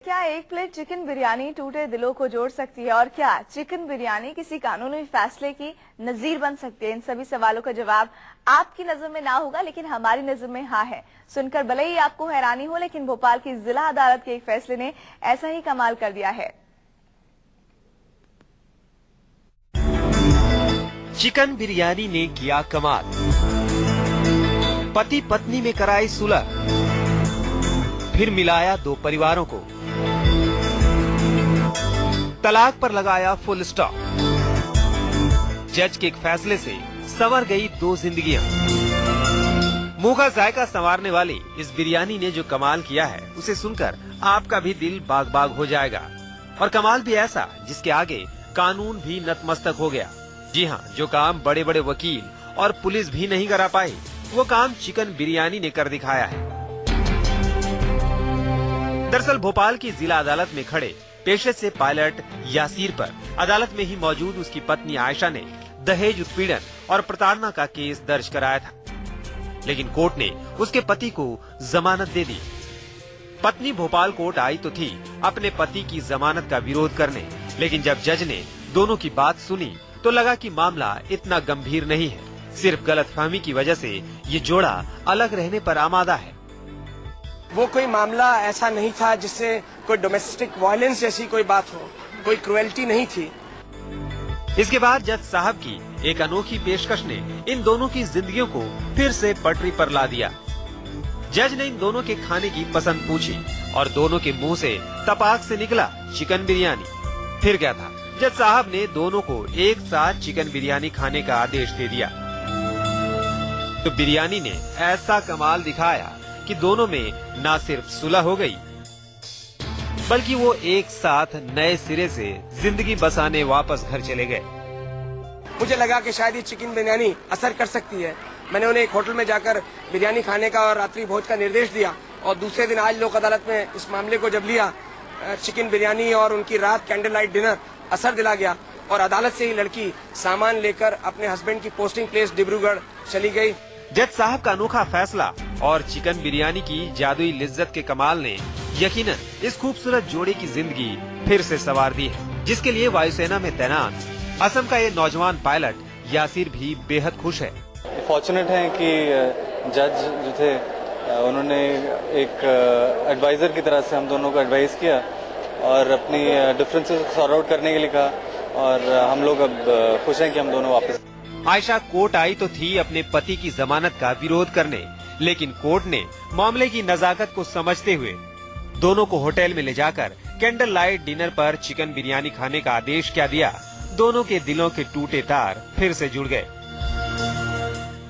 क्या एक plate chicken biryani टूटे दिलों को जोड़ सकती है और क्या चिकन बिरयानी किसी कानूनी फैसले की नजीर बन सकती है? इन सभी सवालों का जवाब आपकी नजर में ना होगा, लेकिन हमारी नजर में हाँ है। सुनकर भले ही आपको हैरानी हो, लेकिन भोपाल की जिला अदालत के एक फैसले ने ऐसा ही कमाल कर दिया है। चिकन बिरयानी ने किया कमाल। पति पत्नी में कराई सुलह, फिर मिलाया दो परिवारों को, तलाक पर लगाया फुल स्टॉप। जज के एक फैसले से संवर गई दो जिंदगियां। मुंह का जायका संवारने वाली इस बिरयानी ने जो कमाल किया है, उसे सुनकर आपका भी दिल बाग बाग हो जाएगा। और कमाल भी ऐसा जिसके आगे कानून भी नतमस्तक हो गया। जी हाँ, जो काम बड़े बड़े वकील और पुलिस भी नहीं करा पाई, वो काम चिकन बिरयानी ने कर दिखाया है। दरअसल भोपाल की जिला अदालत में खड़े पेशे से पायलट यासीर पर अदालत में ही मौजूद उसकी पत्नी आयशा ने दहेज उत्पीड़न और प्रताड़ना का केस दर्ज कराया था, लेकिन कोर्ट ने उसके पति को जमानत दे दी। पत्नी भोपाल कोर्ट आई तो थी अपने पति की जमानत का विरोध करने, लेकिन जब जज ने दोनों की बात सुनी तो लगा कि मामला इतना गंभीर नहीं है। सिर्फ गलतफहमी की वजह से ये जोड़ा अलग रहने पर आमादा है। वो कोई मामला ऐसा नहीं था जिससे कोई डोमेस्टिक वायलेंस जैसी कोई बात हो, कोई क्रुएल्टी नहीं थी। इसके बाद जज साहब की एक अनोखी पेशकश ने इन दोनों की जिंदगियों को फिर से पटरी पर ला दिया। जज ने इन दोनों के खाने की पसंद पूछी और दोनों के मुंह से तपाक से निकला चिकन बिरयानी। फिर क्या था, जज साहब ने दोनों को एक साथ चिकन बिरयानी खाने का आदेश दे दिया। तो बिरयानी ने ऐसा कमाल दिखाया कि दोनों में न सिर्फ सुलह हो गई, बल्कि वो एक साथ नए सिरे से जिंदगी बसाने वापस घर चले गए। मुझे लगा कि शायद ये चिकन बिरयानी असर कर सकती है। मैंने उन्हें एक होटल में जाकर बिरयानी खाने का और रात्रि भोज का निर्देश दिया, और दूसरे दिन आज लोक अदालत में इस मामले को जब लिया, चिकन बिरयानी और उनकी रात कैंडल लाइट डिनर असर दिला गया और अदालत से ही लड़की सामान लेकर अपने हस्बैंड की पोस्टिंग प्लेस डिब्रूगढ़ चली गई। जज साहब का अनोखा फैसला और चिकन बिरयानी की जादुई लिज्जत के कमाल ने यकीनन इस खूबसूरत जोड़े की जिंदगी फिर से संवार दी है, जिसके लिए वायुसेना में तैनात असम का ये नौजवान पायलट यासीर भी बेहद खुश है। फॉर्चुनेट है कि जज जो थे उन्होंने एक एडवाइजर की तरह से हम दोनों को एडवाइस किया और अपनी डिफरेंसेस सॉर्ट आउट करने के लिए कहा, और हम लोग अब खुश हैं कि हम दोनों वापस। आयशा कोर्ट आई तो थी अपने पति की जमानत का विरोध करने, लेकिन कोर्ट ने मामले की नजाकत को समझते हुए दोनों को होटल में ले जाकर कैंडल लाइट डिनर पर चिकन बिरयानी खाने का आदेश क्या दिया। दोनों के दिलों के टूटे तार फिर से जुड़ गए।